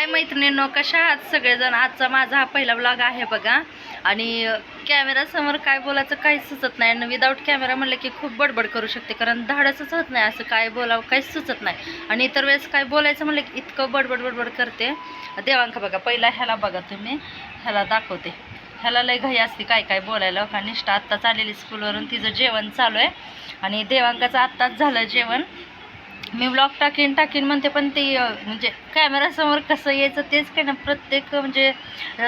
हाय मैत्रिणींनो, कशा आहात सगळेजण. आजचा माझा हा पहिला व्लॉग आहे बघा. आणि कॅमेरासमोर काय बोलायचं काही सुचत नाही. आणि विदाऊट कॅमेरा म्हणलं की खूप बडबड करू शकते, कारण धाडसच होत नाही असं काय बोलावं, काहीच सुचत नाही. आणि इतर वेळेस काय बोलायचं म्हणलं की इतकं बडबड बडबड करते. देवांका बघा, पहिला ह्याला बघा तुम्ही, ह्याला दाखवते. ह्याला लय घाई असते काय काय बोलायला. का निष्ठा आत्ताच आलेली स्कूलवरून, तिचं जेवण चालू आहे. आणि देवांकाचं आत्ताच झालं जेवण. मी ब्लॉग टाकीन म्हणते, पण ते म्हणजे कॅमेरासमोर कसं यायचं तेच काय ना. प्रत्येक म्हणजे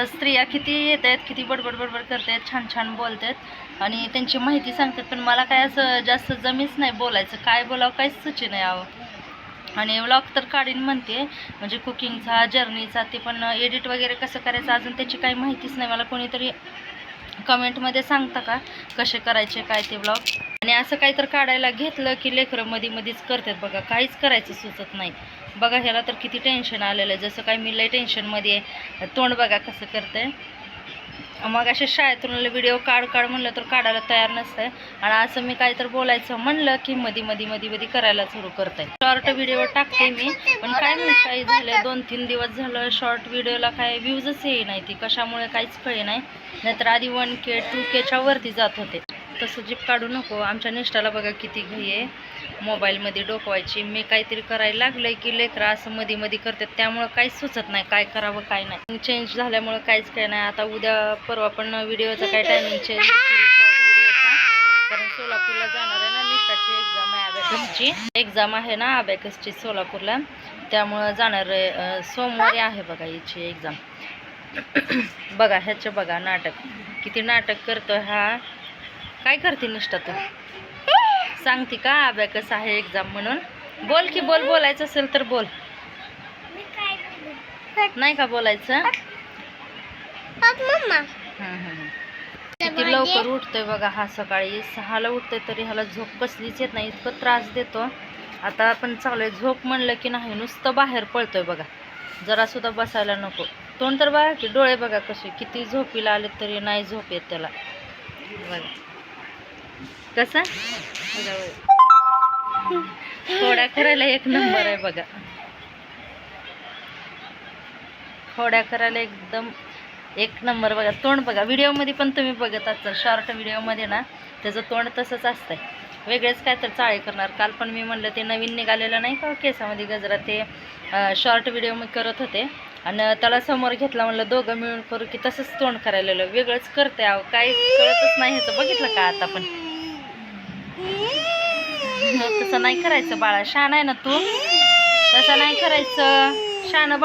स्त्रिया किती येत आहेत, किती बडबड बडबड करतात, छान छान बोलतात आणि त्यांची माहिती सांगतात. पण मला काय असं जास्त जमीच नाही बोलायचं, काय बोलावं काहीच सुची नाही आहो. आणि व्लॉग तर काढीन म्हणते, म्हणजे कुकिंगचा, जर्नीचा, ते पण एडिट वगैरे कसं करायचं अजून त्याची काही माहितीच नाही मला. कोणीतरी कमेंटमध्ये सांगता का कसे करायचे काय ते व्लॉग. आणि असं काही तर काढायला घेतलं की लेकरं मधीच करतात बघा, काहीच करायचं सुचत नाही बघा. ह्याला तर किती टेन्शन आलेलं आहे, जसं काय मी लय टेन्शनमध्ये आहे. तोंड बघा कसं करतंय. मग असे शाळेतून व्हिडिओ काढ म्हणलं तर काढायला तयार नसतंय. आणि असं मी काय तर बोलायचं म्हणलं की मध्ये करायला सुरू करतंय. शॉर्ट व्हिडिओ टाकते मी, पण काय माहिती काय झालं, 2-3 दिवस झालं शॉर्ट व्हिडिओला काय व्ह्यूजच येई नाही. ती कशामुळे काहीच कळे नाही. नाहीतर आधी 1K 2Kच्या वरती जात होते. तसं जीप काढू नको. आमच्या निष्ठाला बघा किती घाई आहे मोबाईलमध्ये डोकवायची. मी काहीतरी करायला लागलंय की लेकरं असं मध्ये करतात, त्यामुळं काहीच सुचत नाही काय करावं काय नाही. चेंज झाल्यामुळं काहीच काय नाही. आता उद्या परवा पण व्हिडिओचा काय टायमिंग चेंज शॉर्ट व्हिडिओचा, कारण सोलापूरला जाणार आहे ना. निष्ठाची एक्झाम आहे, अबॅकसची एक्झाम आहे ना, अबॅकसची सोलापूरला, त्यामुळं जाणार आहे. सोमवारी आहे बघा हिची एक्झाम. बघा ह्याचं बघा नाटक, किती नाटक करतो हा. काय करते निष्ठा तू, सांगते का अबॅकस आहे एक्झाम म्हणून. बोल की बोल, बोलायचं असेल तर बोल. नाही का बोलायचं. किती लवकर उठतोय बघा हा. सकाळी 6ला उठतोय तरी ह्याला झोप कसलीच येत नाही, इतकं त्रास देतो. आता आपण चालू आहे झोप म्हणलं की नाही, नुसतं बाहेर पळतोय बघा, जरा सुद्धा बसायला नको. तोंड तर बघा की, डोळे बघा कसे, किती झोपीला आले तरी नाही झोप येत त्याला बघा कसा. खोड्या करायला एक नंबर आहे बघा, खोड्या करायला एकदम एक नंबर बघा. तोंड बघा, व्हिडिओमध्ये पण तुम्ही बघत असाल शॉर्ट व्हिडिओमध्ये ना, त्याचं तोंड तसंच असतंय. वेगळेच काय तर चाळे करणार. काल पण मी म्हणलं ते नवीन निघालेलं नाही का केसामध्ये गजरा, ते शॉर्ट व्हिडिओ मी करत होते आणि त्याला समोर घेतला, म्हणलं दोघं मिळून करू की, तसंच तोंड करायला वेगळंच करते अहो, काही कळतच नाही ह्याचं. बघितलं का आता पण. तसं नाही करायचं बाळा, शान आहे ना तू, तसं नाही करायचं शान.